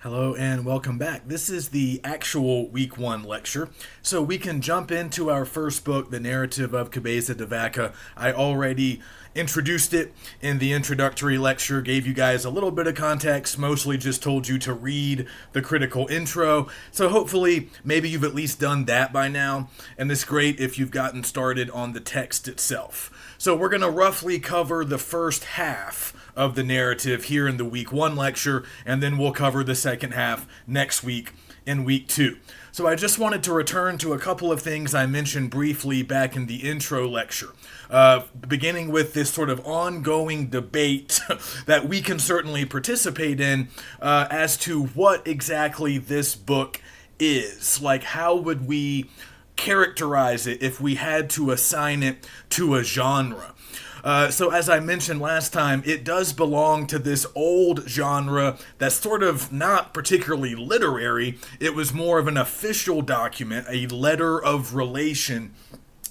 Hello and welcome back. This is the actual week one lecture, so we can jump into our first book, The Narrative of Cabeza de Vaca. I already introduced it in the introductory lecture, gave you guys a little bit of context, mostly just told you to read the critical intro. So hopefully, maybe you've at least done that by now, and it's great if you've gotten started on the text itself. So we're going to roughly cover the first half of the narrative here in the week one lecture, and then we'll cover the second half next week in week two. So I just wanted to return to a couple of things I mentioned briefly back in the intro lecture, beginning with this sort of ongoing debate that we can certainly participate in as to what exactly this book is. Like, how would we characterize it if we had to assign it to a genre? So as I mentioned last time, it does belong to this old genre that's sort of not particularly literary. It was more of an official document, a letter of relation,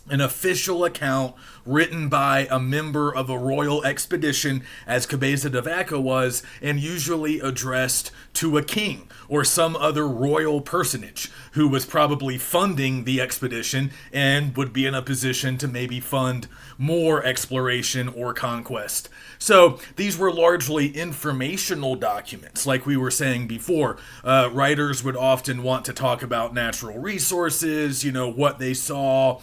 an official account written by a member of a royal expedition, as Cabeza de Vaca was, and usually addressed to a king or some other royal personage who was probably funding the expedition and would be in a position to maybe fund more exploration or conquest. So these were largely informational documents, like we were saying before. Writers would often want to talk about natural resources, what they saw,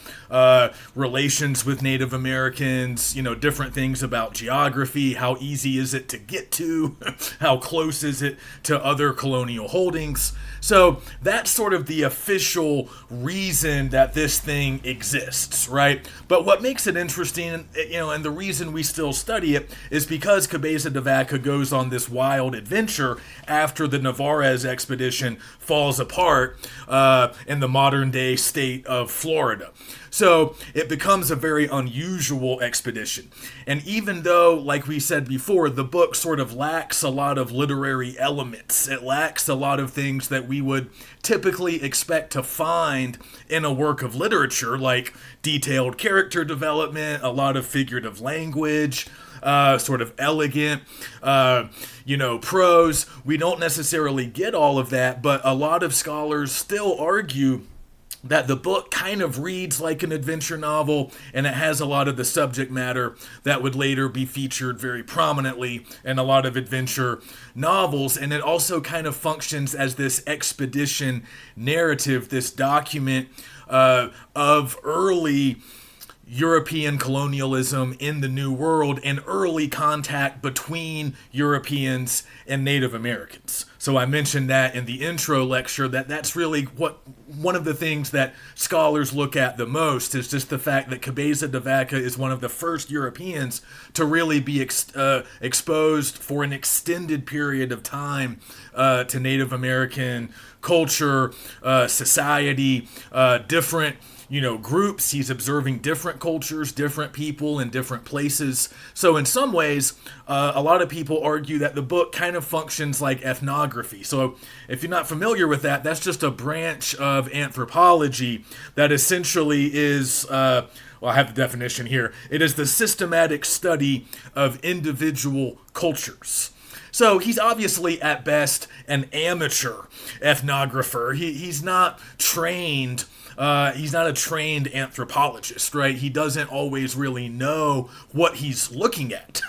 relations with Native Americans, different things about geography, how easy is it to get to, how close is it to other colonial holdings. So that's sort of the official reason that this thing exists, right? But what makes it interesting, and the reason we still study it is because Cabeza de Vaca goes on this wild adventure after the Narvaez expedition falls apart in the modern day state of Florida. So it becomes a very unusual expedition. And even though, like we said before, the book sort of lacks a lot of literary elements, it lacks a lot of things that we would typically expect to find in a work of literature, like detailed character development, a lot of figurative language, sort of elegant, prose. We don't necessarily get all of that, but a lot of scholars still argue that the book kind of reads like an adventure novel, and it has a lot of the subject matter that would later be featured very prominently in a lot of adventure novels. And it also kind of functions as this expedition narrative, this document of early European colonialism in the New World and early contact between Europeans and Native Americans. So I mentioned that in the intro lecture, that's really one of the things that scholars look at the most, is just the fact that Cabeza de Vaca is one of the first Europeans to really be exposed for an extended period of time to Native American culture, society, different groups. He's observing different cultures, different people in different places. So in some ways, a lot of people argue that the book kind of functions like ethnography. So if you're not familiar with that, that's just a branch of anthropology that essentially is, I have the definition here. It is the systematic study of individual cultures. So he's obviously, at best, an amateur ethnographer. He's not trained. He's not a trained anthropologist, right? He doesn't always really know what he's looking at,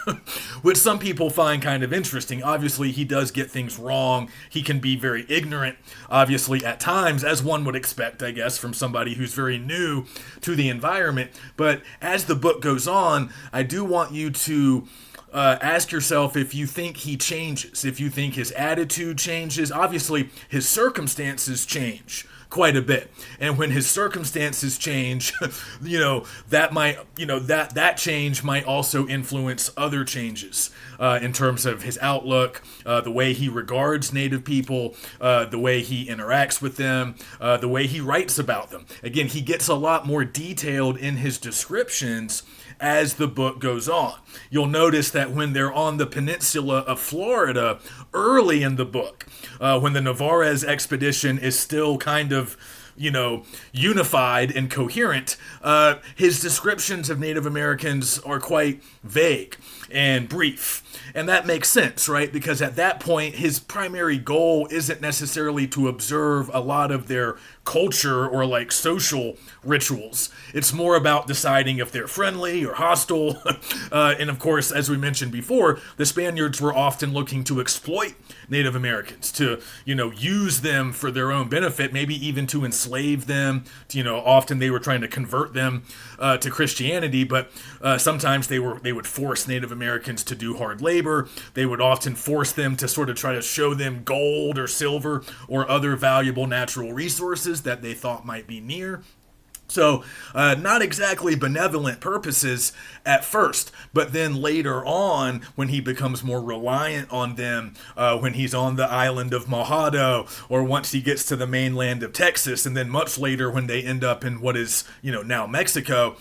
which some people find kind of interesting. Obviously, he does get things wrong. He can be very ignorant, obviously, at times, as one would expect, I guess, from somebody who's very new to the environment. But as the book goes on, I do want you to ask yourself if you think he changes, if you think his attitude changes. Obviously, his circumstances change quite a bit. And when his circumstances change, that might, that change might also influence other changes in terms of his outlook, the way he regards Native people, the way he interacts with them, the way he writes about them. Again, he gets a lot more detailed in his descriptions as the book goes on. You'll notice that when they're on the peninsula of Florida, early in the book, when the Narvaez expedition is still kind of unified and coherent, his descriptions of Native Americans are quite vague and brief. And that makes sense, right? Because at that point, his primary goal isn't necessarily to observe a lot of their culture or like social rituals. It's more about deciding if they're friendly or hostile. And of course, as we mentioned before, the Spaniards were often looking to exploit Native Americans, to, use them for their own benefit, maybe even to enslave them. Often they were trying to convert them to Christianity, but sometimes they would force Native Americans to do hard labor. They would often force them to sort of try to show them gold or silver or other valuable natural resources that they thought might be near. So, not exactly benevolent purposes at first, but then later on, when he becomes more reliant on them, when he's on the island of Mojado, or once he gets to the mainland of Texas, and then much later when they end up in what is, now Mexico,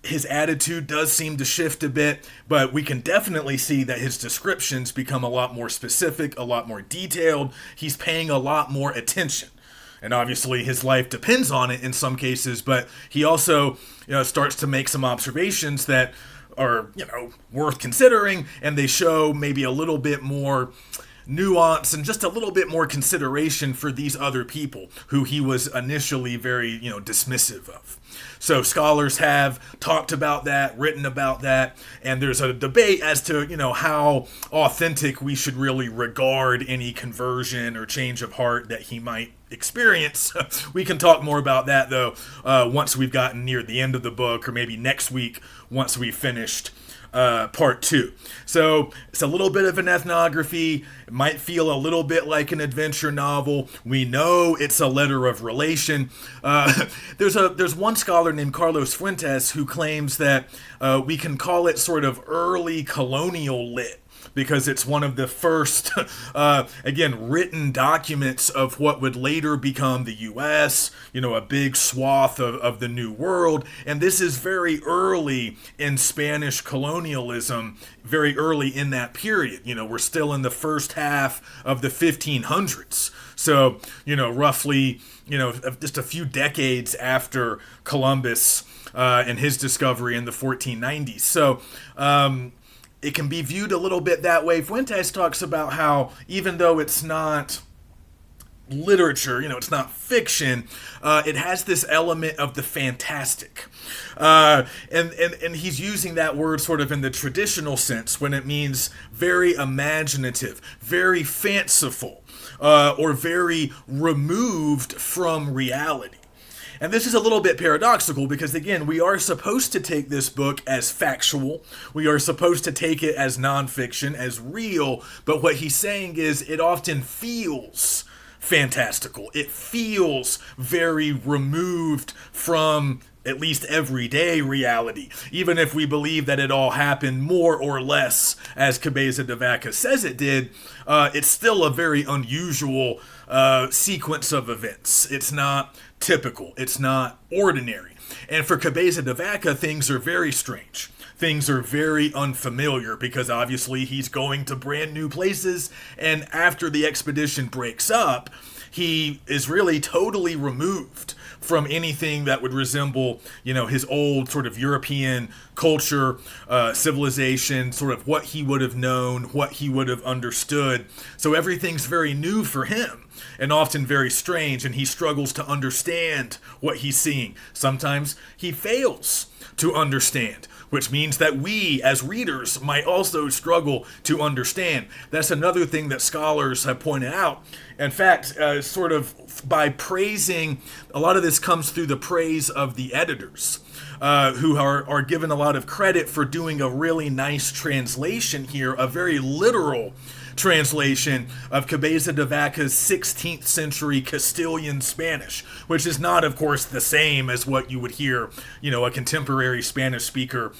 his attitude does seem to shift a bit, but we can definitely see that his descriptions become a lot more specific, a lot more detailed. He's paying a lot more attention. And obviously his life depends on it in some cases, but he also starts to make some observations that are, worth considering, and they show maybe a little bit more nuance and just a little bit more consideration for these other people who he was initially very, dismissive of. So scholars have talked about that, written about that, and there's a debate as to, how authentic we should really regard any conversion or change of heart that he might experience. We can talk more about that, though, once we've gotten near the end of the book, or maybe next week once we've finished part 2. So it's a little bit of an ethnography. It might feel a little bit like an adventure novel. We know it's a letter of relation. There's one scholar named Carlos Fuentes who claims that we can call it sort of early colonial lit, because it's one of the first, written documents of what would later become the U.S., a big swath of the New World. And this is very early in Spanish colonialism, very early in that period. We're still in the first half of the 1500s. So, roughly, just a few decades after Columbus and his discovery in the 1490s. So, it can be viewed a little bit that way. Fuentes talks about how even though it's not literature, it's not fiction, it has this element of the fantastic. And he's using that word sort of in the traditional sense when it means very imaginative, very fanciful, or very removed from reality. And this is a little bit paradoxical because, again, we are supposed to take this book as factual. We are supposed to take it as nonfiction, as real. But what he's saying is it often feels fantastical. It feels very removed from at least everyday reality. Even if we believe that it all happened more or less as Cabeza de Vaca says it did, it's still a very unusual sequence of events. It's not typical. It's not ordinary. And for Cabeza de Vaca, things are very strange. Things are very unfamiliar because obviously he's going to brand new places, and after the expedition breaks up, he is really totally removed from anything that would resemble, his old sort of European culture, civilization, sort of what he would have known, what he would have understood. So everything's very new for him and often very strange, and he struggles to understand what he's seeing. Sometimes he fails to understand, which means that we, as readers, might also struggle to understand. That's another thing that scholars have pointed out. In fact, sort of by praising, a lot of this comes through the praise of the editors, who are given a lot of credit for doing a really nice translation here, a very literal translation of Cabeza de Vaca's 16th century Castilian Spanish, which is not, of course, the same as what you would hear, a contemporary Spanish speaker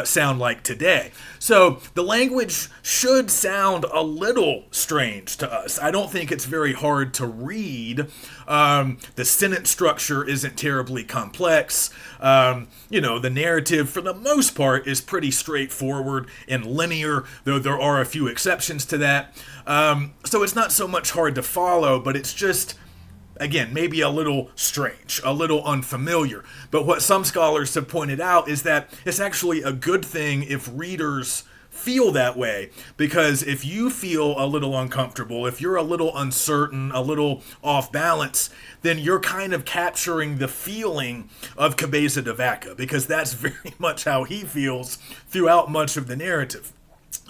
sound like today. So the language should sound a little strange to us. I don't think it's very hard to read. The sentence structure isn't terribly complex. The narrative, for the most part, is pretty straightforward and linear, though there are a few exceptions to that. So it's not so much hard to follow, but it's just again, maybe a little strange, a little unfamiliar. But what some scholars have pointed out is that it's actually a good thing if readers feel that way, because if you feel a little uncomfortable, if you're a little uncertain, a little off balance, then you're kind of capturing the feeling of Cabeza de Vaca, because that's very much how he feels throughout much of the narrative.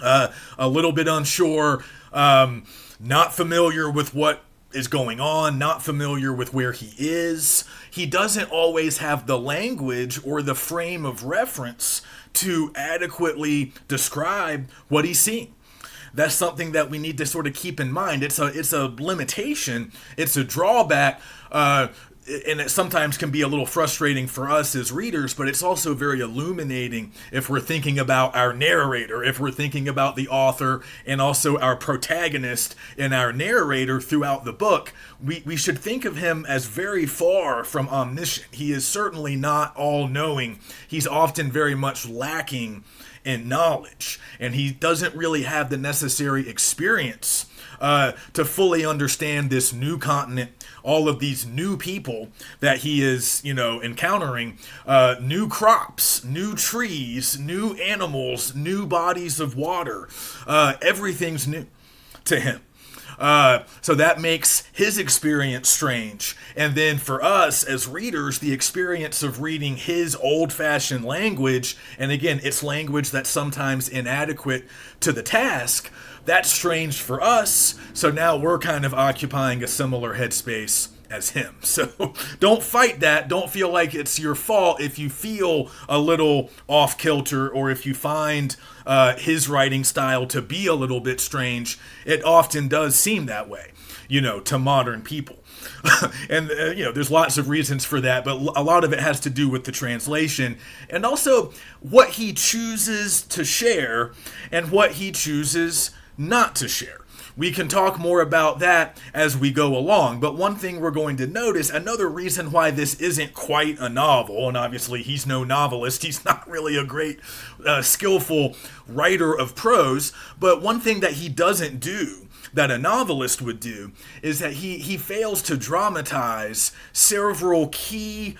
A little bit unsure, not familiar with what is going on, not familiar with where he is. He doesn't always have the language or the frame of reference to adequately describe what he's seeing. That's something that we need to sort of keep in mind. It's a limitation. It's a drawback. And it sometimes can be a little frustrating for us as readers, but it's also very illuminating if we're thinking about our narrator, if we're thinking about the author and also our protagonist and our narrator throughout the book. We should think of him as very far from omniscient. He is certainly not all-knowing. He's often very much lacking in knowledge, and he doesn't really have the necessary experience to fully understand this new continent, all of these new people that he is, encountering, new crops, new trees, new animals, new bodies of water. Everything's new to him. So that makes his experience strange. And then for us as readers, the experience of reading his old-fashioned language, and again, it's language that's sometimes inadequate to the task, that's strange for us. So now we're kind of occupying a similar headspace as him. So don't fight that. Don't feel like it's your fault if you feel a little off kilter, or if you find his writing style to be a little bit strange. It often does seem that way, to modern people. And, there's lots of reasons for that, but a lot of it has to do with the translation and also what he chooses to share and what he chooses not to share. We can talk more about that as we go along, but one thing we're going to notice, another reason why this isn't quite a novel, and obviously he's no novelist, he's not really a great, skillful writer of prose, but one thing that he doesn't do that a novelist would do is that he fails to dramatize several key,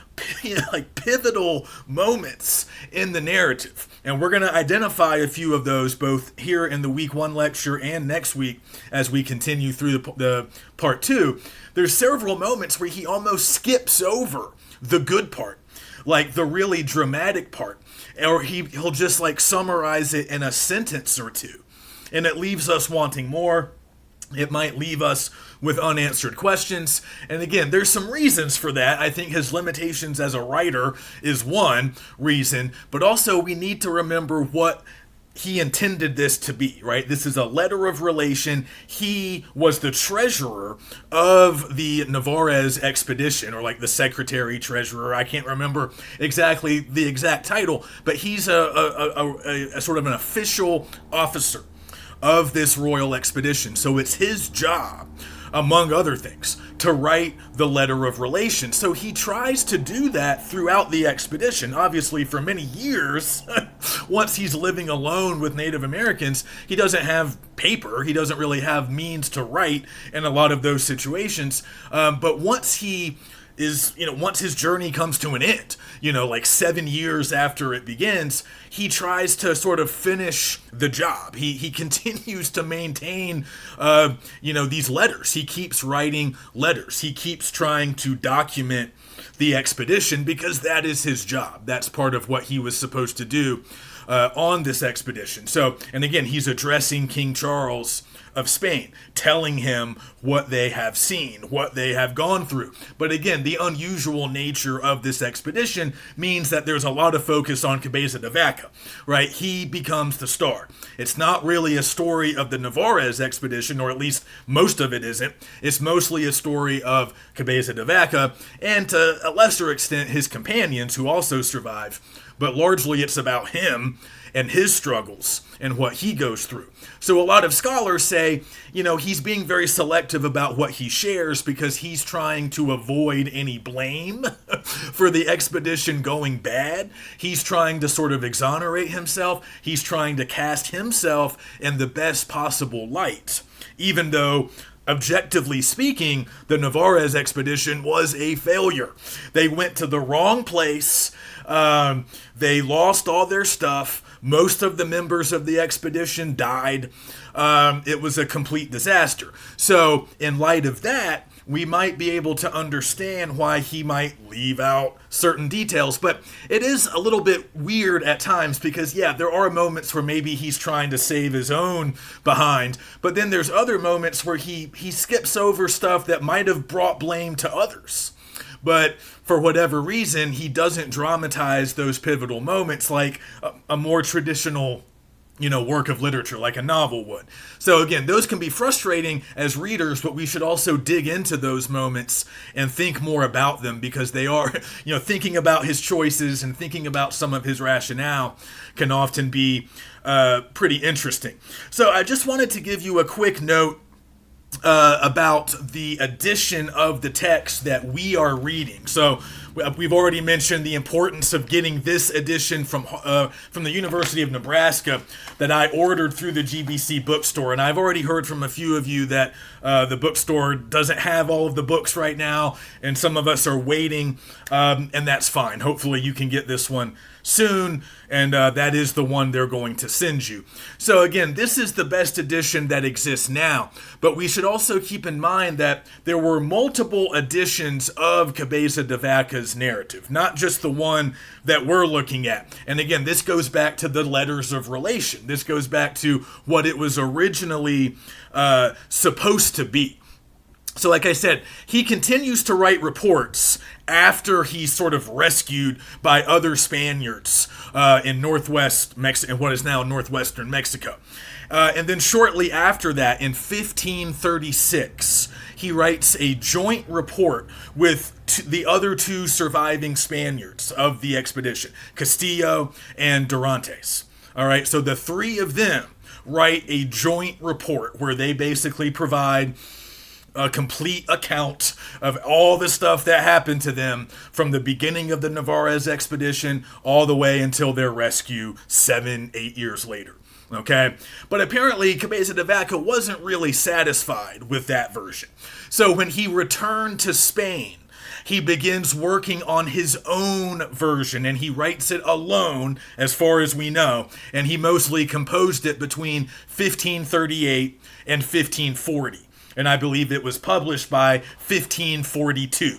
pivotal moments in the narrative. And we're going to identify a few of those both here in the week 1 lecture and next week as we continue through the part 2. There's several moments where he almost skips over the good part, like the really dramatic part, or he'll just summarize it in a sentence or two. And it leaves us wanting more. It might leave us with unanswered questions. And again, there's some reasons for that. I think his limitations as a writer is one reason, but also we need to remember what he intended this to be, right? This is a letter of relation. He was the treasurer of the Narvaez expedition, or the secretary treasurer. I can't remember exactly the exact title, but he's a sort of an official officer of this royal expedition. So it's his job, among other things, to write the letter of relation. So he tries to do that throughout the expedition. Obviously, for many years, once he's living alone with Native Americans, he doesn't have paper. He doesn't really have means to write in a lot of those situations. But once once his journey comes to an end, 7 years after it begins, he tries to sort of finish the job. He continues to maintain, these letters. He keeps writing letters. He keeps trying to document the expedition because that is his job. That's part of what he was supposed to do on this expedition. So, and again, he's addressing King Charles of Spain, telling him what they have seen, what they have gone through. But again, the unusual nature of this expedition means that there's a lot of focus on Cabeza de Vaca, right? He becomes the star. It's not really a story of the Narvaez expedition, or at least most of it isn't. It's mostly a story of Cabeza de Vaca, and to a lesser extent, his companions who also survive. But largely it's about him and his struggles and what he goes through. So a lot of scholars say, he's being very selective about what he shares because he's trying to avoid any blame for the expedition going bad. He's trying to sort of exonerate himself. He's trying to cast himself in the best possible light, even though objectively speaking, the Narvaez expedition was a failure. They went to the wrong place. They lost all their stuff. Most of the members of the expedition died. It was a complete disaster. So, in light of that, we might be able to understand why he might leave out certain details. But it is a little bit weird at times because, yeah, there are moments where maybe he's trying to save his own behind. But then there's other moments where he skips over stuff that might have brought blame to others. But for whatever reason, he doesn't dramatize those pivotal moments like a more traditional work of literature, like a novel would. So again, those can be frustrating as readers, but we should also dig into those moments and think more about them because they are, thinking about his choices and thinking about some of his rationale can often be pretty interesting. So I just wanted to give you a quick note about the edition of the text that we are reading. So we've already mentioned the importance of getting this edition from the University of Nebraska that I ordered through the GBC bookstore. And I've already heard from a few of you that the bookstore doesn't have all of the books right now, and some of us are waiting, and that's fine. Hopefully you can get this one soon, and that is the one they're going to send you. So again, this is the best edition that exists now, but we should also keep in mind that there were multiple editions of Cabeza de Vaca's narrative, not just the one that we're looking at. And again, this goes back to the letters of relation. This goes back to what it was originally supposed to be. So like I said, he continues to write reports after he's sort of rescued by other Spaniards in northwest Mexico, in what is now northwestern Mexico. And then shortly after that, in 1536, he writes a joint report with the other two surviving Spaniards of the expedition, Castillo and Dorantes. All right, so the three of them write a joint report where they basically provide a complete account of all the stuff that happened to them from the beginning of the Narvaez expedition all the way until their rescue 7-8 years later. Okay, but apparently Cabeza de Vaca wasn't really satisfied with that version. So when he returned to Spain, he begins working on his own version, and he writes it alone, as far as we know, and he mostly composed it between 1538 and 1540. And I believe it was published by 1542.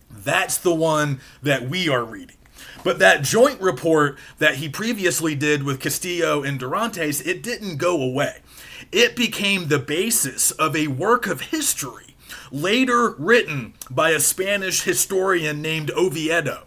That's the one that we are reading. But that joint report that he previously did with Castillo and Dorantes, it didn't go away. It became the basis of a work of history, later written by a Spanish historian named Oviedo.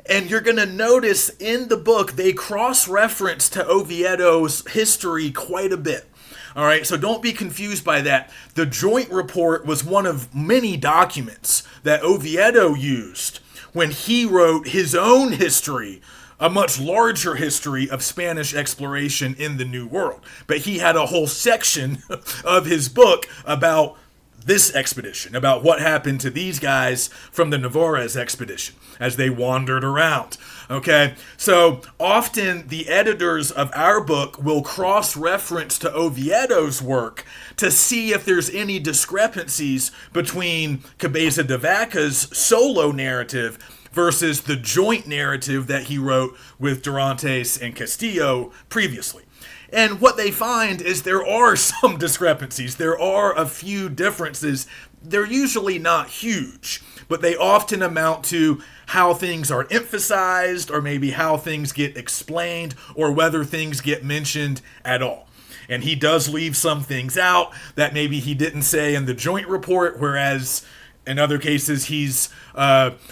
And you're going to notice in the book, they cross-reference to Oviedo's history quite a bit. All right, so don't be confused by that. The joint report was one of many documents that Oviedo used when he wrote his own history, a much larger history of Spanish exploration in the New World. But he had a whole section of his book about this expedition, about what happened to these guys from the Narvaez expedition as they wandered around. Okay, so often the editors of our book will cross-reference to Oviedo's work to see if there's any discrepancies between Cabeza de Vaca's solo narrative versus the joint narrative that he wrote with Dorantes and Castillo previously. And what they find is there are some discrepancies. There are a few differences. They're usually not huge, but they often amount to how things are emphasized, or maybe how things get explained, or whether things get mentioned at all. And he does leave some things out that maybe he didn't say in the joint report, whereas in other cases he's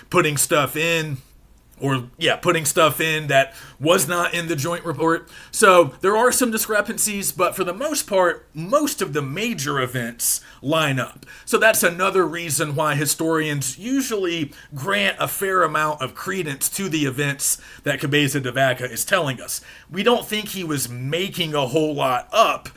putting stuff in that was not in the joint report. So there are some discrepancies, but for the most part, most of the major events line up. So that's another reason why historians usually grant a fair amount of credence to the events that Cabeza de Vaca is telling us. We don't think he was making a whole lot up.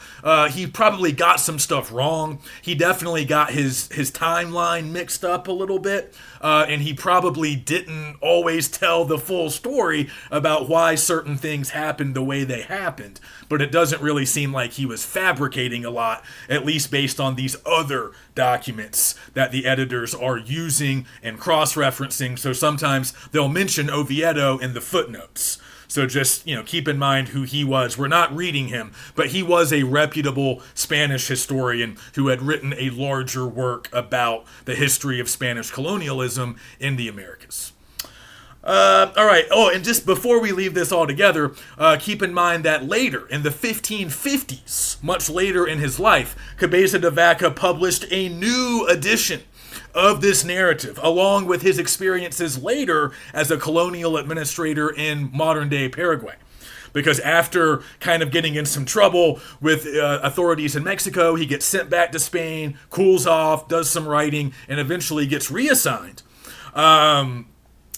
He probably got some stuff wrong. He definitely got his timeline mixed up a little bit, and he probably didn't always tell tell the full story about why certain things happened the way they happened. But it doesn't really seem like he was fabricating a lot, at least based on these other documents that the editors are using and cross-referencing. So sometimes they'll mention Oviedo in the footnotes. So just, keep in mind who he was. We're not reading him, but he was a reputable Spanish historian who had written a larger work about the history of Spanish colonialism in the Americas. All right. Oh, and just before we leave this all together, keep in mind that later, in the 1550s, much later in his life, Cabeza de Vaca published a new edition of this narrative, along with his experiences later as a colonial administrator in modern-day Paraguay. Because after kind of getting in some trouble with authorities in Mexico, he gets sent back to Spain, cools off, does some writing, and eventually gets reassigned.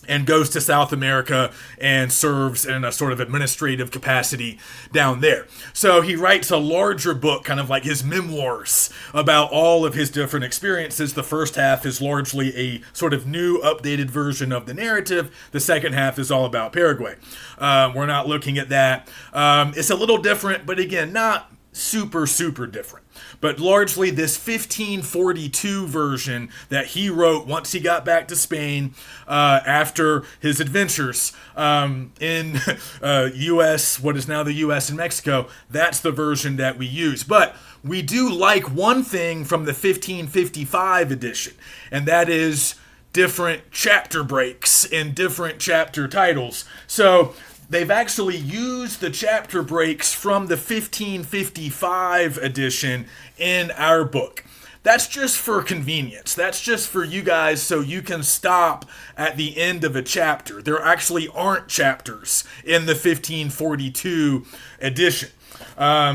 And goes to South America and serves in a sort of administrative capacity down there. So he writes a larger book, kind of like his memoirs, about all of his different experiences. The first half is largely a sort of new, updated version of the narrative. The second half is all about Paraguay. We're not looking at that. It's a little different, but again, not super, super different. But largely this 1542 version that he wrote once he got back to Spain after his adventures in U.S., what is now the U.S. and Mexico, that's the version that we use. But we do like one thing from the 1555 edition, and that is different chapter breaks and different chapter titles. So they've actually used the chapter breaks from the 1555 edition in our book. That's just for convenience. That's just for you guys so you can stop at the end of a chapter. There actually aren't chapters in the 1542 edition.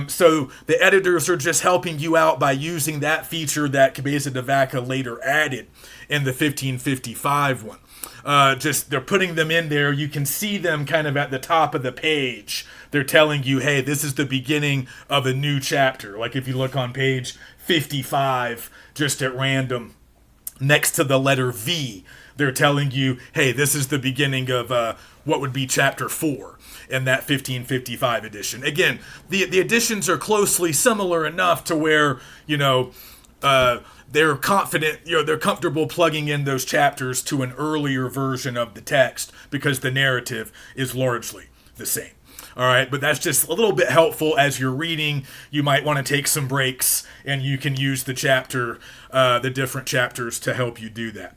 So the editors are just helping you out by using that feature that Cabeza de Vaca later added in the 1555 one. They're putting them in there. You can see them kind of at the top of the page. They're telling you, hey, this is the beginning of a new chapter. Like if you look on page 55, just at random, next to the letter V, they're telling you, hey, this is the beginning of what would be chapter 4 in that 1555 edition. Again, the editions are closely similar enough to where, they're confident, they're comfortable plugging in those chapters to an earlier version of the text because the narrative is largely the same. All right, but that's just a little bit helpful as you're reading. You might want to take some breaks and you can use the different chapters to help you do that.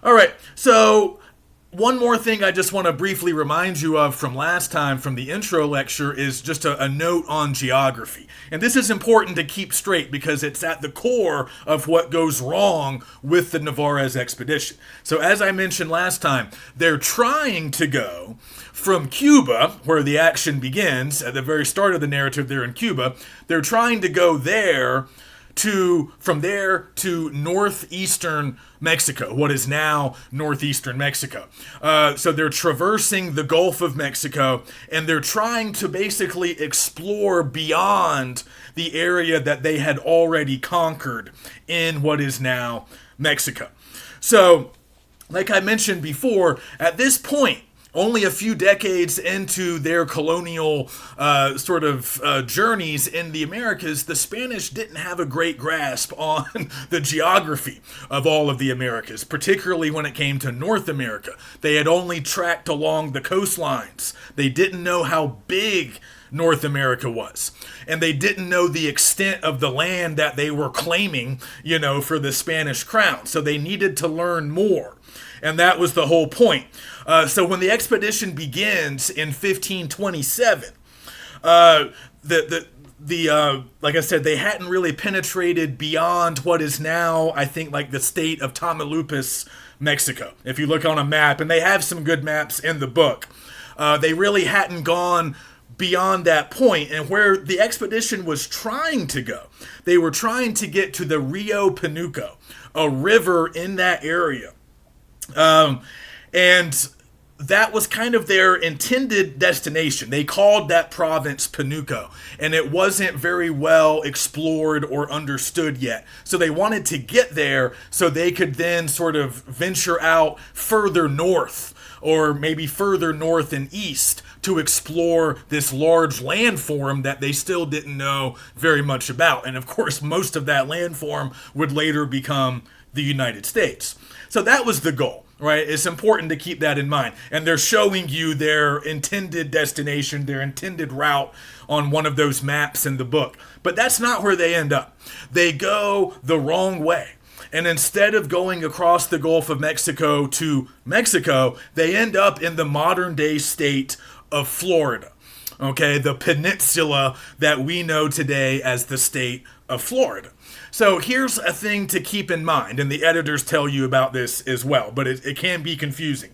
All right, so one more thing I just want to briefly remind you of from last time from the intro lecture is just a note on geography. And this is important to keep straight because it's at the core of what goes wrong with the Narvaez expedition. So as I mentioned last time, they're trying to go from Cuba, where the action begins, at the very start of the narrative they're in Cuba, they're trying to go from there to northeastern Mexico, what is now northeastern Mexico. So they're traversing the Gulf of Mexico, and they're trying to basically explore beyond the area that they had already conquered in what is now Mexico. So, like I mentioned before, at this point, only a few decades into their colonial journeys in the Americas, the Spanish didn't have a great grasp on the geography of all of the Americas, particularly when it came to North America. They had only tracked along the coastlines. They didn't know how big North America was. And they didn't know the extent of the land that they were claiming, for the Spanish crown. So they needed to learn more. And that was the whole point. So when the expedition begins in 1527, like I said, they hadn't really penetrated beyond what is now, I think, like the state of Tamaulipas, Mexico. If you look on a map, and they have some good maps in the book, they really hadn't gone beyond that point. And where the expedition was trying to go, they were trying to get to the Rio Panuco, a river in that area. And that was kind of their intended destination. They called that province Panuco, and it wasn't very well explored or understood yet. So they wanted to get there so they could then sort of venture out further north, or maybe further north and east, to explore this large landform that they still didn't know very much about. And of course, most of that landform would later become the United States. So that was the goal, right? It's important to keep that in mind. And they're showing you their intended destination, their intended route on one of those maps in the book. But that's not where they end up. They go the wrong way. And instead of going across the Gulf of Mexico to Mexico, they end up in the modern day state of Florida. Okay, the peninsula that we know today as the state of Florida. So here's a thing to keep in mind, and the editors tell you about this as well, but it can be confusing.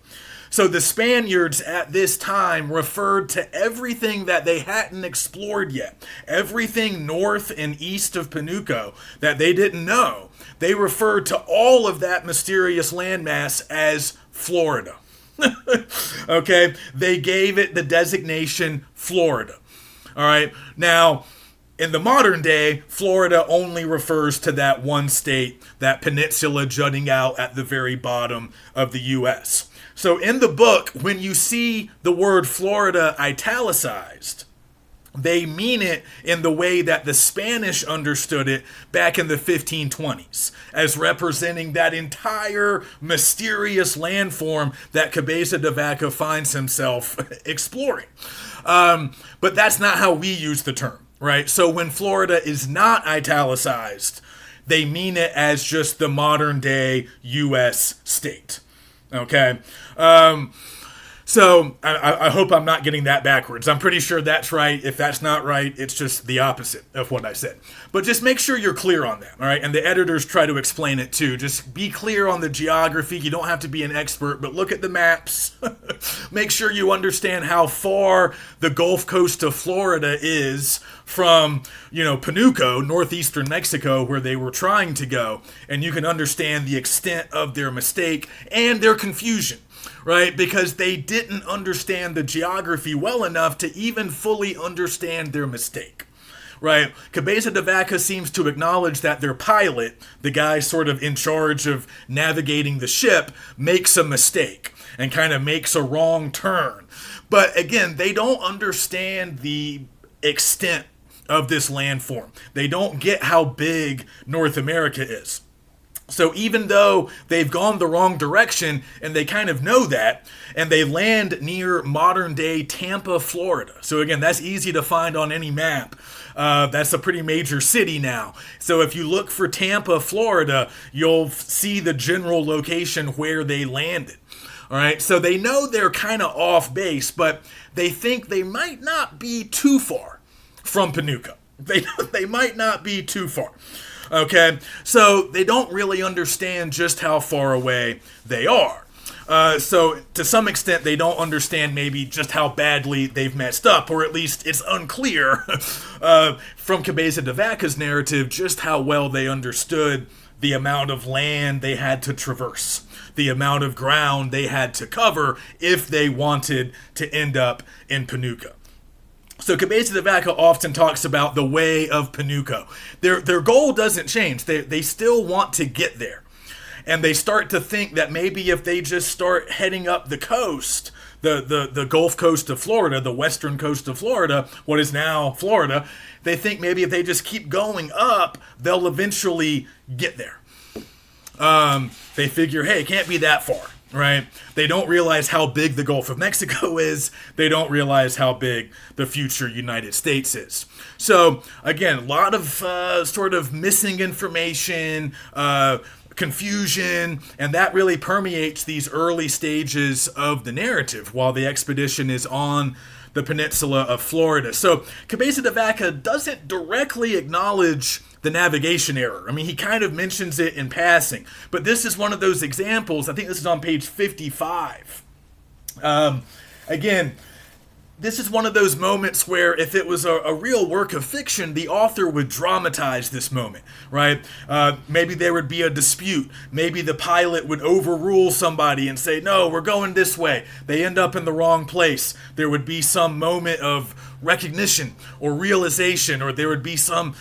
So the Spaniards at this time referred to everything that they hadn't explored yet, everything north and east of Panuco that they didn't know. They referred to all of that mysterious landmass as Florida. Okay, they gave it the designation Florida. All right, now in the modern day, Florida only refers to that one state, that peninsula jutting out at the very bottom of the U.S. So in the book, when you see the word Florida italicized, they mean it in the way that the Spanish understood it back in the 1520s, as representing that entire mysterious landform that Cabeza de Vaca finds himself exploring. But that's not how we use the term, right? So when Florida is not italicized, they mean it as just the modern day U.S. state. Okay? So I hope I'm not getting that backwards. I'm pretty sure that's right. If that's not right, it's just the opposite of what I said. But just make sure you're clear on that, all right? And the editors try to explain it too. Just be clear on the geography. You don't have to be an expert, but look at the maps. Make sure you understand how far the Gulf Coast of Florida is from, Panuco, northeastern Mexico, where they were trying to go. And you can understand the extent of their mistake and their confusion. Right? Because they didn't understand the geography well enough to even fully understand their mistake. Right? Cabeza de Vaca seems to acknowledge that their pilot, the guy sort of in charge of navigating the ship, makes a mistake and kind of makes a wrong turn. But again, they don't understand the extent of this landform. They don't get how big North America is. So even though they've gone the wrong direction, and they kind of know that, and they land near modern-day Tampa, Florida. So again, that's easy to find on any map. That's a pretty major city now. So if you look for Tampa, Florida, you'll see the general location where they landed. All right, so they know they're kind of off base, but they think they might not be too far from Panuco. They might not be too far. Okay, so they don't really understand just how far away they are. So to some extent, they don't understand maybe just how badly they've messed up, or at least it's unclear from Cabeza de Vaca's narrative just how well they understood the amount of land they had to traverse, the amount of ground they had to cover if they wanted to end up in Panuco. So Cabeza de Vaca often talks about the way of Panuco. Their goal doesn't change. They still want to get there. And they start to think that maybe if they just start heading up the coast, the Gulf Coast of Florida, the western coast of Florida, what is now Florida, they think maybe if they just keep going up, they'll eventually get there. They figure, hey, it can't be that far. Right? They don't realize how big the Gulf of Mexico is. They don't realize how big the future United States is. So, again, a lot of sort of missing information, confusion, and that really permeates these early stages of the narrative while the expedition is on the peninsula of Florida. So, Cabeza de Vaca doesn't directly acknowledge the navigation error. I mean, he kind of mentions it in passing, but this is one of those examples. I think this is on page 55. Again, this is one of those moments where if it was a real work of fiction, the author would dramatize this moment, right? Maybe there would be a dispute. Maybe the pilot would overrule somebody and say, no, we're going this way. They end up in the wrong place. There would be some moment of recognition or realization, or there would be some,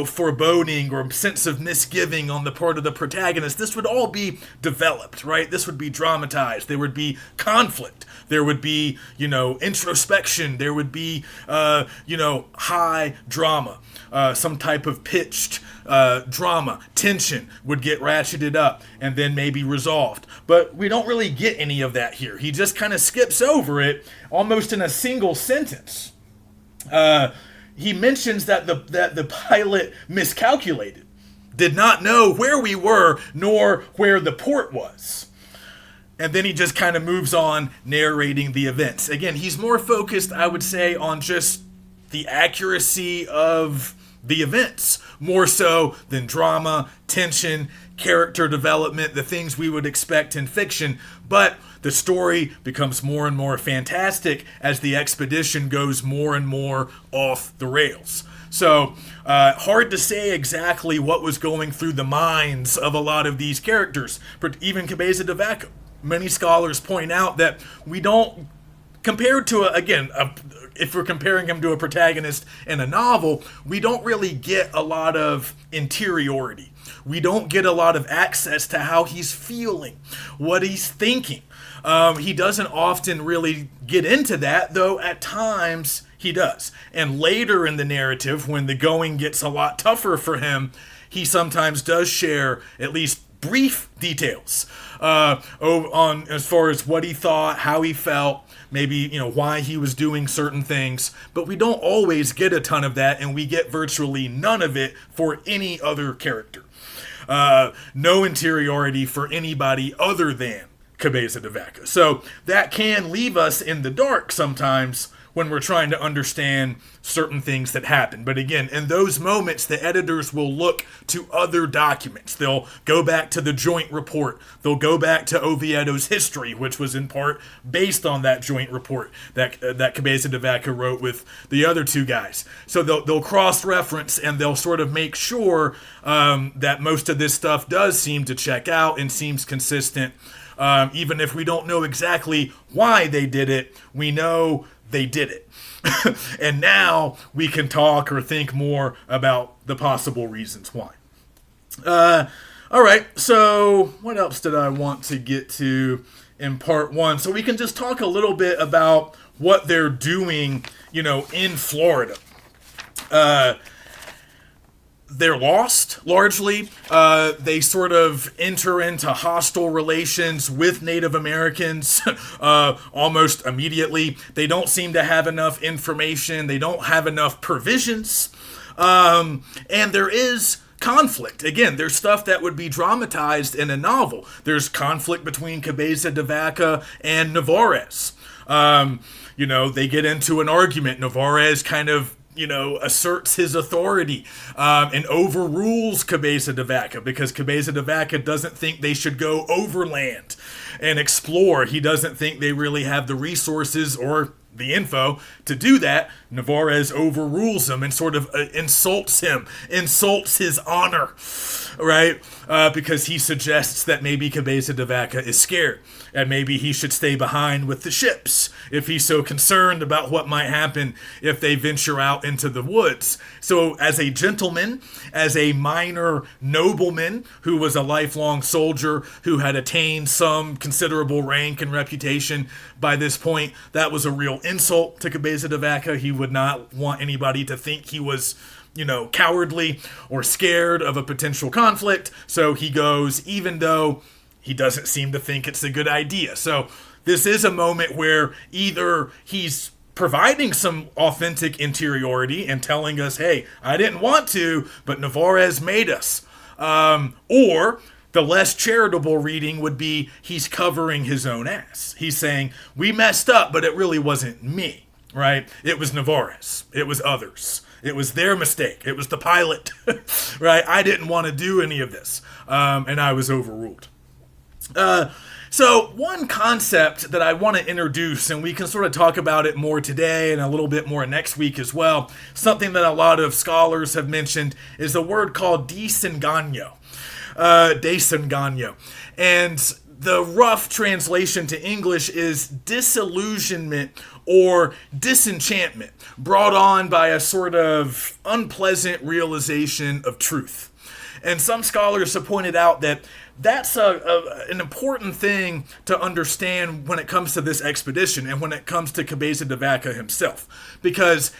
foreboding or sense of misgiving on the part of the protagonist. This would all be developed, right? This would be dramatized. There would be conflict. There would be, introspection. There would be, high drama, some type of pitched drama. Tension would get ratcheted up and then maybe resolved. But we don't really get any of that here. He just kind of skips over it almost in a single sentence. He mentions that the pilot miscalculated, did not know where we were nor where the port was. And then he just kind of moves on narrating the events. Again, he's more focused, I would say, on just the accuracy of the events, more so than drama, tension, character development, the things we would expect in fiction. But the story becomes more and more fantastic as the expedition goes more and more off the rails. So, hard to say exactly what was going through the minds of a lot of these characters, even Cabeza de Vaca. Many scholars point out that we don't, compared to, if we're comparing him to a protagonist in a novel, we don't really get a lot of interiority. We don't get a lot of access to how he's feeling, what he's thinking. He doesn't often really get into that, though at times he does. And later in the narrative, when the going gets a lot tougher for him, he sometimes does share at least brief details on as far as what he thought, how he felt, maybe why he was doing certain things. But we don't always get a ton of that, and we get virtually none of it for any other character. No interiority for anybody other than Cabeza de Vaca. So that can leave us in the dark sometimes when we're trying to understand certain things that happen. But again, in those moments, the editors will look to other documents. They'll go back to the joint report. They'll go back to Oviedo's history, which was in part based on that joint report that Cabeza de Vaca wrote with the other two guys. So they'll cross-reference, and they'll sort of make sure that most of this stuff does seem to check out and seems consistent. Even if we don't know exactly why they did it, we know they did it. And now we can talk or think more about the possible reasons why. All right, so what else did I want to get to in part one? So we can just talk a little bit about what they're doing, in Florida. They're lost, largely. They sort of enter into hostile relations with Native Americans almost immediately. They don't seem to have enough information. They don't have enough provisions. And there is conflict. Again, there's stuff that would be dramatized in a novel. There's conflict between Cabeza de Vaca and Narvaez. They get into an argument. Narvaez kind of asserts his authority and overrules Cabeza de Vaca because Cabeza de Vaca doesn't think they should go overland and explore. He doesn't think they really have the resources or the info to do that. Narvaez overrules him and sort of insults his honor, right? Because he suggests that maybe Cabeza de Vaca is scared and maybe he should stay behind with the ships if he's so concerned about what might happen if they venture out into the woods. So as a gentleman, as a minor nobleman who was a lifelong soldier who had attained some considerable rank and reputation by this point, that was a real insult to Cabeza de Vaca. He would not want anybody to think he was cowardly or scared of a potential conflict. So he goes, even though he doesn't seem to think it's a good idea. So this is a moment where either he's providing some authentic interiority and telling us, hey, I didn't want to, but Narvaez made us. Or the less charitable reading would be he's covering his own ass. He's saying, we messed up, but it really wasn't me, right? It was Narvaez. It was others. It was their mistake. It was the pilot, right? I didn't want to do any of this, and I was overruled. So one concept that I want to introduce, and we can sort of talk about it more today and a little bit more next week as well, something that a lot of scholars have mentioned, is a word called disengaño. Desengaño. And the rough translation to English is disillusionment or disenchantment, brought on by a sort of unpleasant realization of truth. And some scholars have pointed out that that's an important thing to understand when it comes to this expedition and when it comes to Cabeza de Vaca himself. Because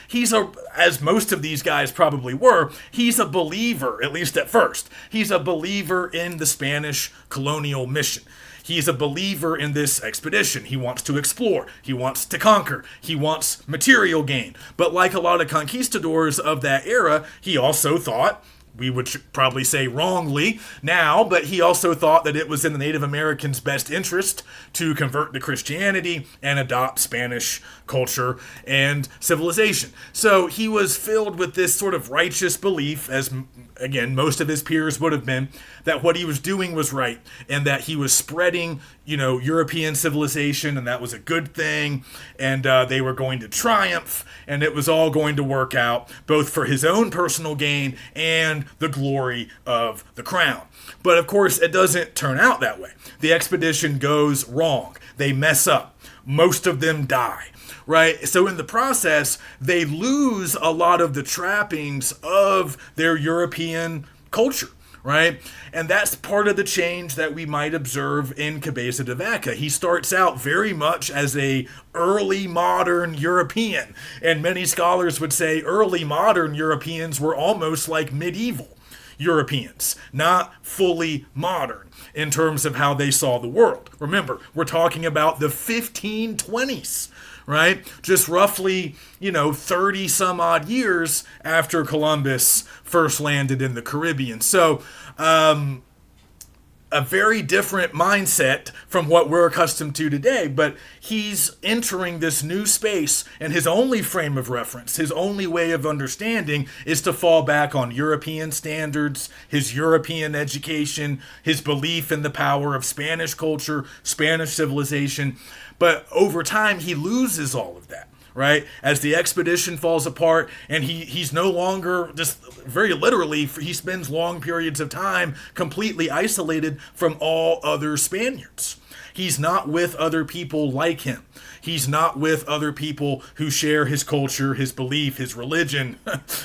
as most of these guys probably were, he's a believer, at least at first. He's a believer in the Spanish colonial mission. He's a believer in this expedition. He wants to explore. He wants to conquer. He wants material gain. But like a lot of conquistadors of that era, he also thought, we would probably say wrongly now, but he also thought that it was in the Native Americans' best interest to convert to Christianity and adopt Spanish culture and civilization. So he was filled with this sort of righteous belief, as again, most of his peers would have been, that what he was doing was right and that he was spreading, European civilization, and that was a good thing, and they were going to triumph, and it was all going to work out, both for his own personal gain and the glory of the crown. But of course, it doesn't turn out that way. The expedition goes wrong. They mess up. Most of them die. Right? So in the process, they lose a lot of the trappings of their European culture, right? And that's part of the change that we might observe in Cabeza de Vaca. He starts out very much as a early modern European, and many scholars would say early modern Europeans were almost like medieval Europeans, not fully modern in terms of how they saw the world. Remember, we're talking about the 1520s. Right? Just roughly, 30 some odd years after Columbus first landed in the Caribbean. So, a very different mindset from what we're accustomed to today, but he's entering this new space, and his only frame of reference, his only way of understanding is to fall back on European standards, his European education, his belief in the power of Spanish culture, Spanish civilization. But over time, he loses all of that, right? As the expedition falls apart, and he's no longer, just very literally, he spends long periods of time completely isolated from all other Spaniards. He's not with other people like him. He's not with other people who share his culture, his belief, his religion,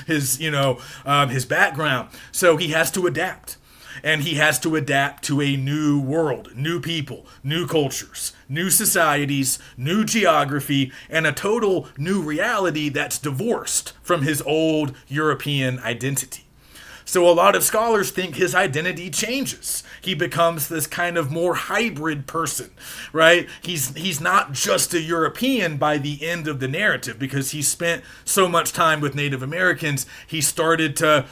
his background. So he has to adapt. And he has to adapt to a new world, new people, new cultures, new societies, new geography, and a total new reality that's divorced from his old European identity. So a lot of scholars think his identity changes. He becomes this kind of more hybrid person, right? He's not just a European by the end of the narrative, because he spent so much time with Native Americans. He started to,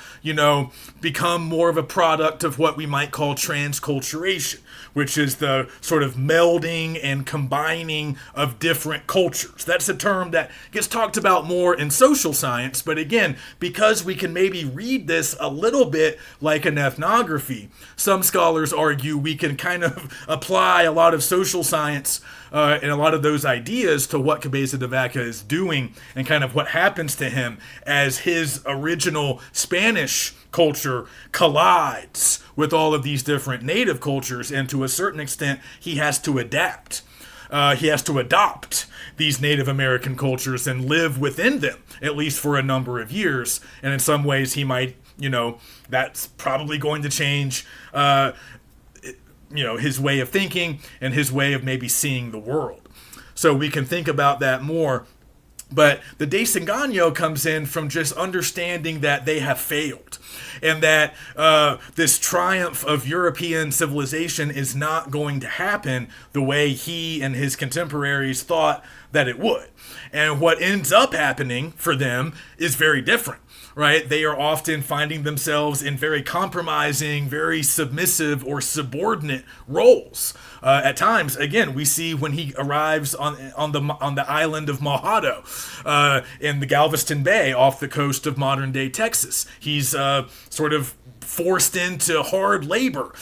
become more of a product of what we might call transculturation, which is the sort of melding and combining of different cultures. That's a term that gets talked about more in social science, but again, because we can maybe read this a little bit like an ethnography, some scholars argue we can kind of apply a lot of social science and a lot of those ideas to what Cabeza de Vaca is doing and kind of what happens to him as his original Spanish culture collides with all of these different native cultures, and to a certain extent, he has to adapt. He has to adopt these Native American cultures and live within them, at least for a number of years. And in some ways, he might, that's probably going to change, his way of thinking and his way of maybe seeing the world. So we can think about that more. But the desengaño comes in from just understanding that they have failed, and that this triumph of European civilization is not going to happen the way he and his contemporaries thought that it would. And what ends up happening for them is very different. Right? They are often finding themselves in very compromising, very submissive or subordinate roles. At times, again, we see when he arrives on the island of Mojado in the Galveston Bay off the coast of modern day Texas. He's sort sort of forced into hard labor.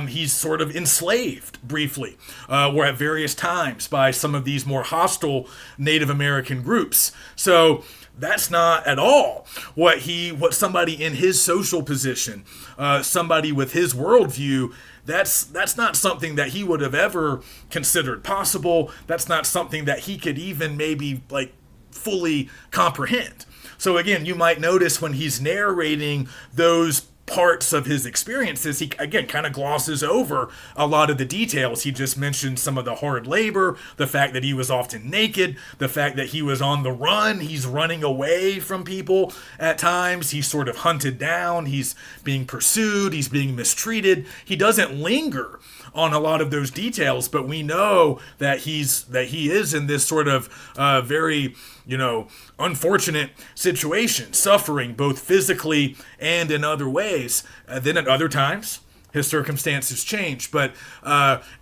He's sort of enslaved briefly, or at various times by some of these more hostile Native American groups. So that's not at all what somebody in his social position, somebody with his worldview, that's not something that he would have ever considered possible. That's not something that he could even maybe like fully comprehend. So again, you might notice when he's narrating those parts of his experiences, he again kind of glosses over a lot of the details. He just mentioned some of the hard labor, the fact that he was often naked, the fact that he was on the run, he's running away from people at times, he's sort of hunted down, he's being pursued, he's being mistreated. He doesn't linger on a lot of those details, but we know that he is in this sort of very unfortunate situation, suffering both physically and in other ways. Then at other times, his circumstances change. But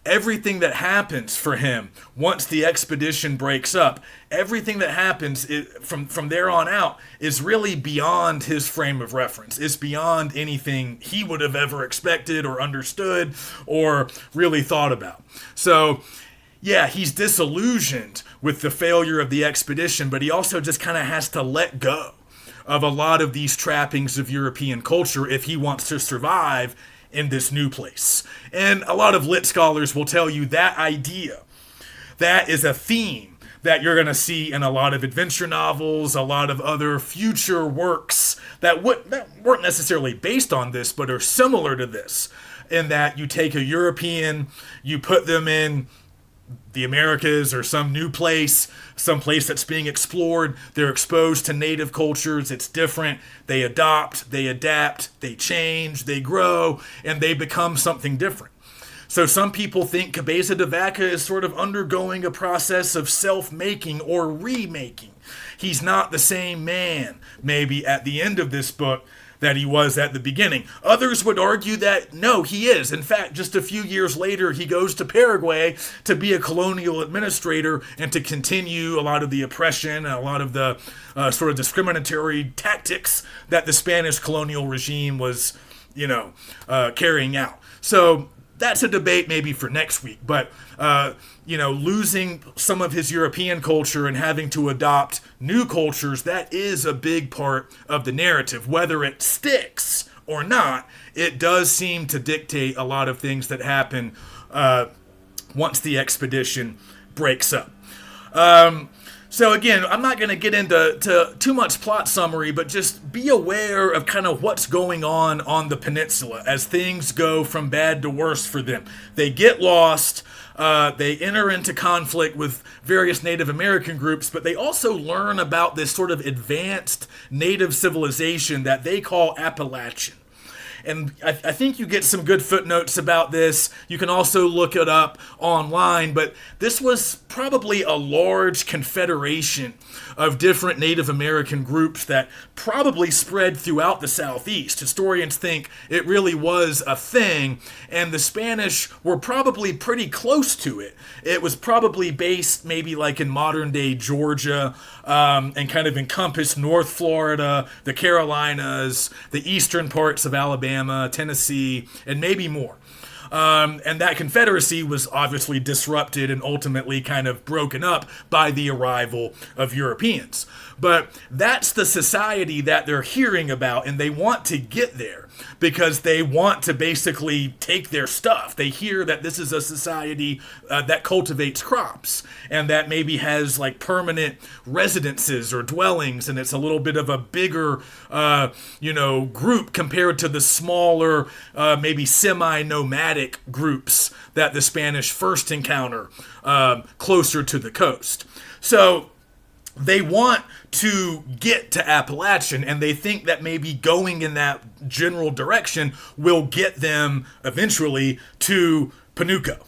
everything that happens for him once the expedition breaks up, everything that happens from there on out is really beyond his frame of reference. It's beyond anything he would have ever expected or understood or really thought about. So yeah, he's disillusioned with the failure of the expedition, but he also just kind of has to let go of a lot of these trappings of European culture if he wants to survive in this new place. And a lot of lit scholars will tell you that idea, that is a theme that you're going to see in a lot of adventure novels, a lot of other future works that weren't necessarily based on this, but are similar to this, in that you take a European, you put them in the Americas or some new place, some place that's being explored. They're exposed to native cultures. It's different. They adopt, they adapt, they change, they grow, and they become something different. So some people think Cabeza de Vaca is sort of undergoing a process of self-making or remaking. He's not the same man, maybe, at the end of this book that he was at the beginning. Others would argue that no, he is. In fact, just a few years later, he goes to Paraguay to be a colonial administrator and to continue a lot of the oppression and a lot of the sort of discriminatory tactics that the Spanish colonial regime was, carrying out. So that's a debate maybe for next week. But, losing some of his European culture and having to adopt new cultures, that is a big part of the narrative. Whether it sticks or not, it does seem to dictate a lot of things that happen once the expedition breaks up. So again, I'm not going to get into too much plot summary, but just be aware of kind of what's going on the peninsula as things go from bad to worse for them. They get lost, they enter into conflict with various Native American groups, but they also learn about this sort of advanced native civilization that they call Appalachian. And I think you get some good footnotes about this. You can also look it up online, but this was probably a large confederation of different Native American groups that probably spread throughout the Southeast. Historians think it really was a thing, and the Spanish were probably pretty close to it. It was probably based maybe like in modern-day Georgia, and kind of encompassed North Florida, the Carolinas, the eastern parts of Alabama, Tennessee, and maybe more. And that confederacy was obviously disrupted and ultimately kind of broken up by the arrival of Europeans. But that's the society that they're hearing about, and they want to get there because they want to basically take their stuff. They hear that this is a society that cultivates crops and that maybe has like permanent residences or dwellings, and it's a little bit of a bigger, group compared to the smaller, maybe semi-nomadic groups that the Spanish first encounter closer to the coast. So they want to get to Appalachian, and they think that maybe going in that general direction will get them eventually to Panuco.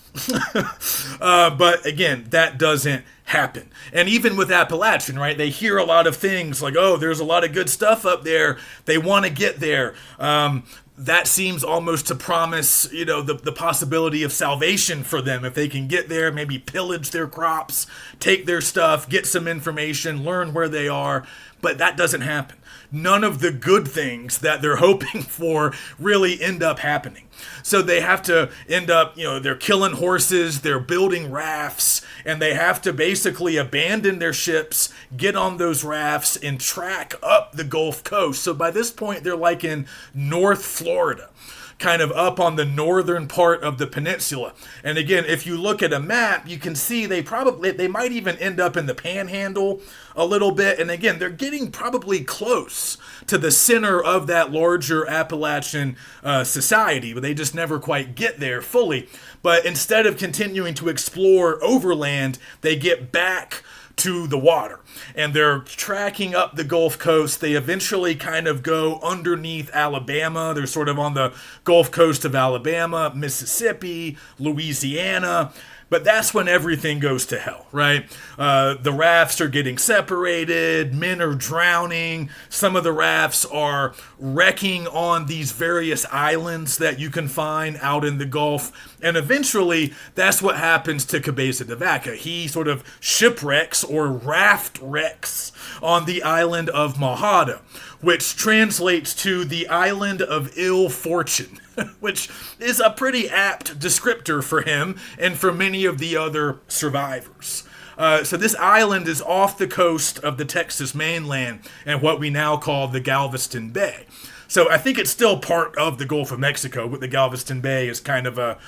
But again, that doesn't happen. And even with Appalachian, right, they hear a lot of things like, oh, there's a lot of good stuff up there. They want to get there. That seems almost to promise, the possibility of salvation for them if they can get there, maybe pillage their crops, take their stuff, get some information, learn where they are. But that doesn't happen. None of the good things that they're hoping for really end up happening. So they have to end up, they're killing horses, they're building rafts, and they have to basically abandon their ships, get on those rafts, and track up the Gulf Coast. So by this point, they're like in North Florida, kind of up on the northern part of the peninsula. And again, if you look at a map, you can see they might even end up in the Panhandle a little bit. And again, they're getting probably close to the center of that larger Appalachian society, but they just never quite get there fully. But instead of continuing to explore overland, they get back to the water, and they're tracking up the Gulf Coast. They eventually kind of go underneath Alabama. They're sort of on the Gulf Coast of Alabama, Mississippi, Louisiana. But that's when everything goes to hell, right? The rafts are getting separated. Men are drowning. Some of the rafts are wrecking on these various islands that you can find out in the Gulf. And eventually, that's what happens to Cabeza de Vaca. He sort of shipwrecks or raft wrecks on the island of Mojada, which translates to the island of ill fortune, which is a pretty apt descriptor for him and for many of the other survivors. So this island is off the coast of the Texas mainland and what we now call the Galveston Bay. So I think it's still part of the Gulf of Mexico, but the Galveston Bay is kind of a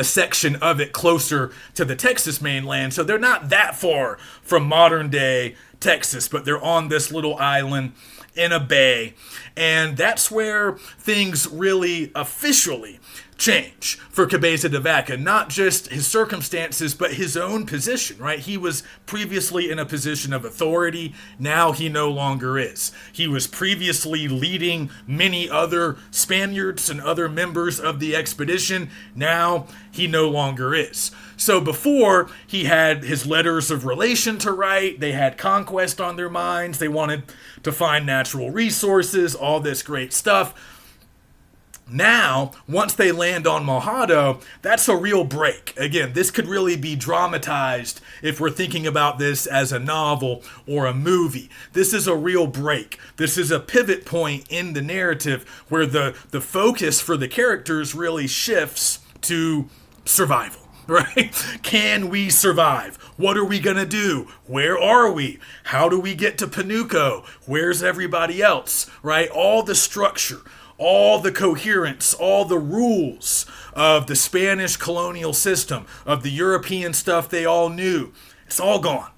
section of it closer to the Texas mainland. So they're not that far from modern day Texas, but they're on this little island in a bay. And that's where things really officially change for Cabeza de Vaca. Not just his circumstances, but his own position, right? He was previously in a position of authority. Now he no longer is. He was previously leading many other Spaniards and other members of the expedition. Now he no longer is. So before, he had his letters of relation to write. They had conquest on their minds. They wanted to find natural resources, all this great stuff. Now, once they land on Mojado, that's a real break. Again, this could really be dramatized if we're thinking about this as a novel or a movie. This is a real break. This is a pivot point in the narrative where the focus for the characters really shifts to survival. Right? Can we survive? What are we going to do? Where are we? How do we get to Panuco? Where's everybody else? Right? All the structure, all the coherence, all the rules of the Spanish colonial system, of the European stuff they all knew, it's all gone.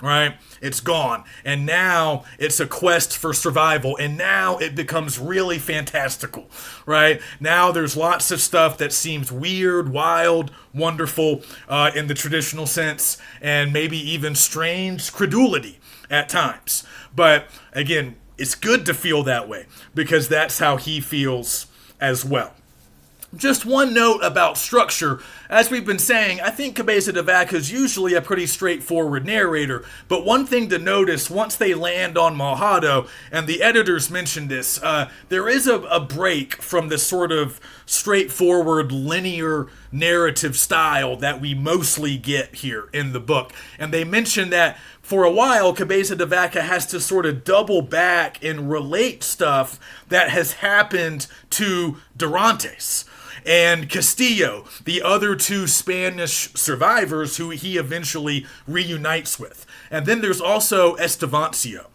Right? It's gone. And now it's a quest for survival. And now it becomes really fantastical. Right? Now there's lots of stuff that seems weird, wild, wonderful in the traditional sense, and maybe even strange credulity at times. But again, it's good to feel that way because that's how he feels as well. Just one note about structure. As we've been saying, I think Cabeza de Vaca is usually a pretty straightforward narrator, but one thing to notice once they land on Mojado, and the editors mentioned this, there is a break from the sort of straightforward linear narrative style that we mostly get here in the book. And they mentioned that for a while, Cabeza de Vaca has to sort of double back and relate stuff that has happened to Dorantes and Castillo, the other two Spanish survivors who he eventually reunites with. And then there's also Estevancio,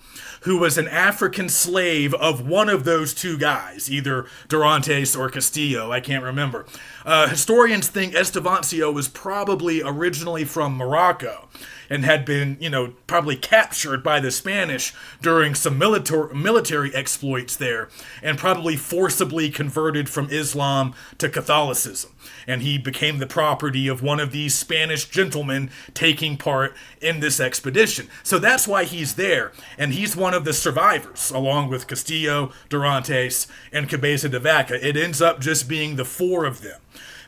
who was an African slave of one of those two guys, either Dorantes or Castillo, I can't remember. Historians think Estevancio was probably originally from Morocco and had been, probably captured by the Spanish during some military exploits there, and probably forcibly converted from Islam to Catholicism. And he became the property of one of these Spanish gentlemen taking part in this expedition. So that's why he's there, and he's one of the survivors, along with Castillo, Dorantes, and Cabeza de Vaca. It ends up just being the four of them.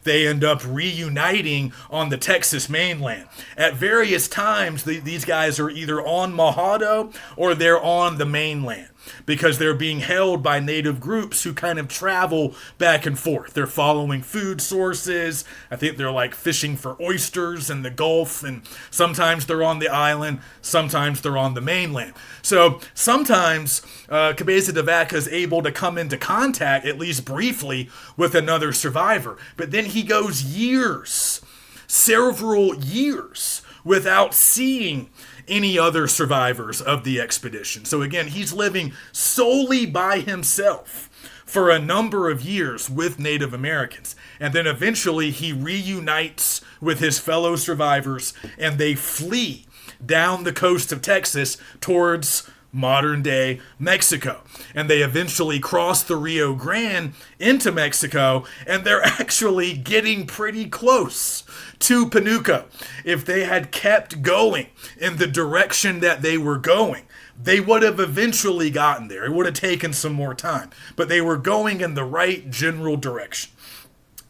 They end up reuniting on the Texas mainland. At various times, times these guys are either on Mojado or they're on the mainland, because they're being held by native groups who kind of travel back and forth. They're following food sources. I think they're like fishing for oysters in the Gulf, and sometimes they're on the island, sometimes they're on the mainland. So sometimes Cabeza de Vaca is able to come into contact, at least briefly, with another survivor. But then he goes years, several years, without seeing any other survivors of the expedition. So again, he's living solely by himself for a number of years with Native Americans. And then eventually he reunites with his fellow survivors, and they flee down the coast of Texas towards modern day Mexico. And they eventually cross the Rio Grande into Mexico, and they're actually getting pretty close to Panuco. If they had kept going in the direction that they were going, they would have eventually gotten there. It would have taken some more time, but they were going in the right general direction.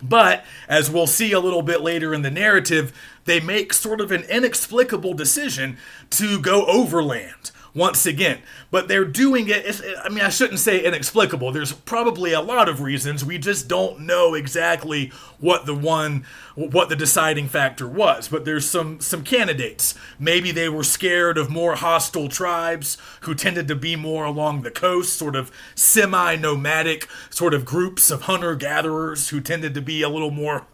But, as we'll see a little bit later in the narrative, they make sort of an inexplicable decision to go overland once again. But they're doing it, I shouldn't say inexplicable. There's probably a lot of reasons. We just don't know exactly what the deciding factor was. But there's some candidates. Maybe they were scared of more hostile tribes who tended to be more along the coast, sort of semi-nomadic sort of groups of hunter-gatherers who tended to be a little more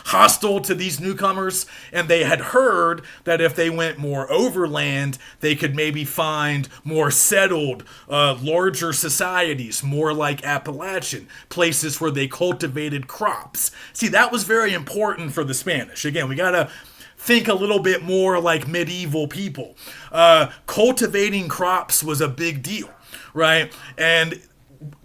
hostile to these newcomers. And they had heard that if they went more overland, they could maybe find more settled, larger societies, more like Appalachian, places where they cultivated crops. See, that was very important for the Spanish. Again, we gotta think a little bit more like medieval people. Cultivating crops was a big deal, right? And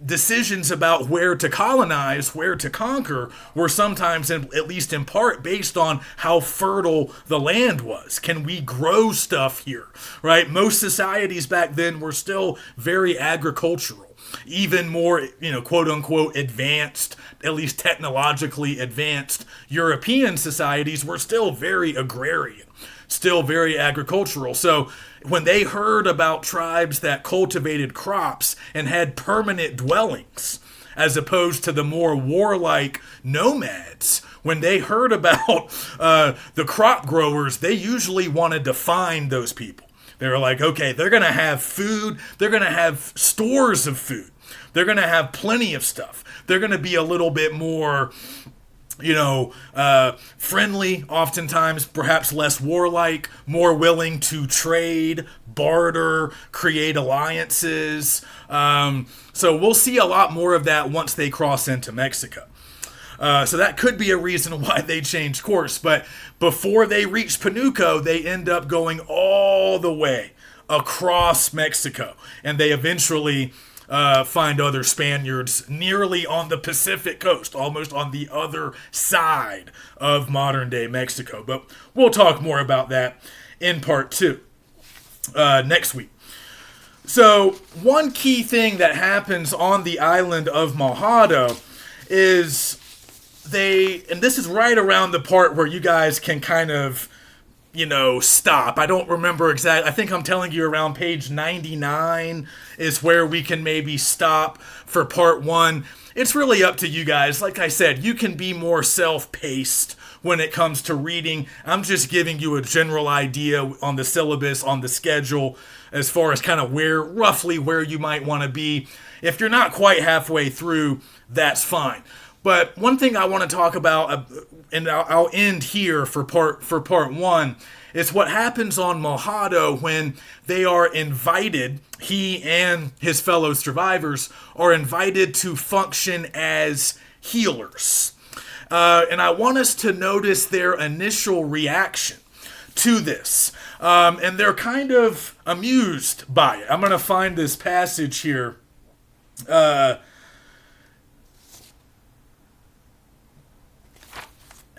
decisions about where to colonize, where to conquer, were sometimes, at least in part, based on how fertile the land was. Can we grow stuff here, right? Most societies back then were still very agricultural. Even more, quote unquote, advanced, at least technologically advanced European societies were still very agrarian, still very agricultural. So when they heard about tribes that cultivated crops and had permanent dwellings, as opposed to the more warlike nomads, when they heard about the crop growers, they usually wanted to find those people. They were like, okay, they're going to have food. They're going to have stores of food. They're going to have plenty of stuff. They're going to be a little bit more, friendly, oftentimes, perhaps less warlike, more willing to trade, barter, create alliances. So we'll see a lot more of that once they cross into Mexico. So that could be a reason why they changed course. But before they reach Panuco, they end up going all the way across Mexico. And they eventually find other Spaniards nearly on the Pacific coast, almost on the other side of modern-day Mexico. But we'll talk more about that in part 2 next week. So one key thing that happens on the island of Mojado is and this is right around the part where you guys can kind of, stop. I don't remember exactly. I think I'm telling you around page 99 is where we can maybe stop for part 1. It's really up to you guys. Like I said, you can be more self-paced when it comes to reading. I'm just giving you a general idea on the syllabus, on the schedule, as far as kind of roughly where you might want to be. If you're not quite halfway through, that's fine. But one thing I want to talk about, and I'll end here for part 1, is what happens on Mojado when they are invited, he and his fellow survivors are invited to function as healers. And I want us to notice their initial reaction to this. And they're kind of amused by it. I'm going to find this passage here.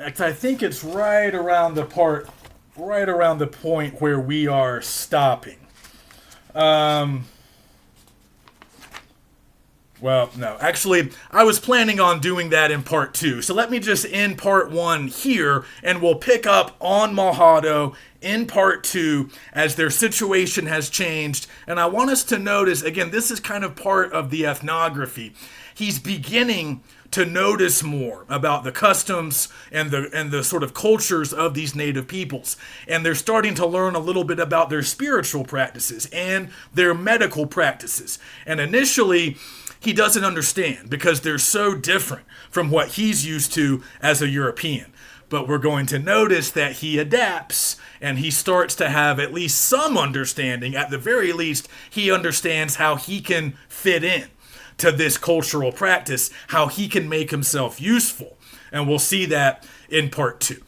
I think it's right around the point where we are stopping. Well, no. Actually, I was planning on doing that in part 2. So let me just end part 1 here, and we'll pick up on Mahado in part 2 as their situation has changed. And I want us to notice, again, this is kind of part of the ethnography. He's beginning to notice more about the customs and the sort of cultures of these native peoples. And they're starting to learn a little bit about their spiritual practices and their medical practices. And initially, he doesn't understand because they're so different from what he's used to as a European. But we're going to notice that he adapts and he starts to have at least some understanding. At the very least, he understands how he can fit in to this cultural practice, how he can make himself useful. And we'll see that in part 2.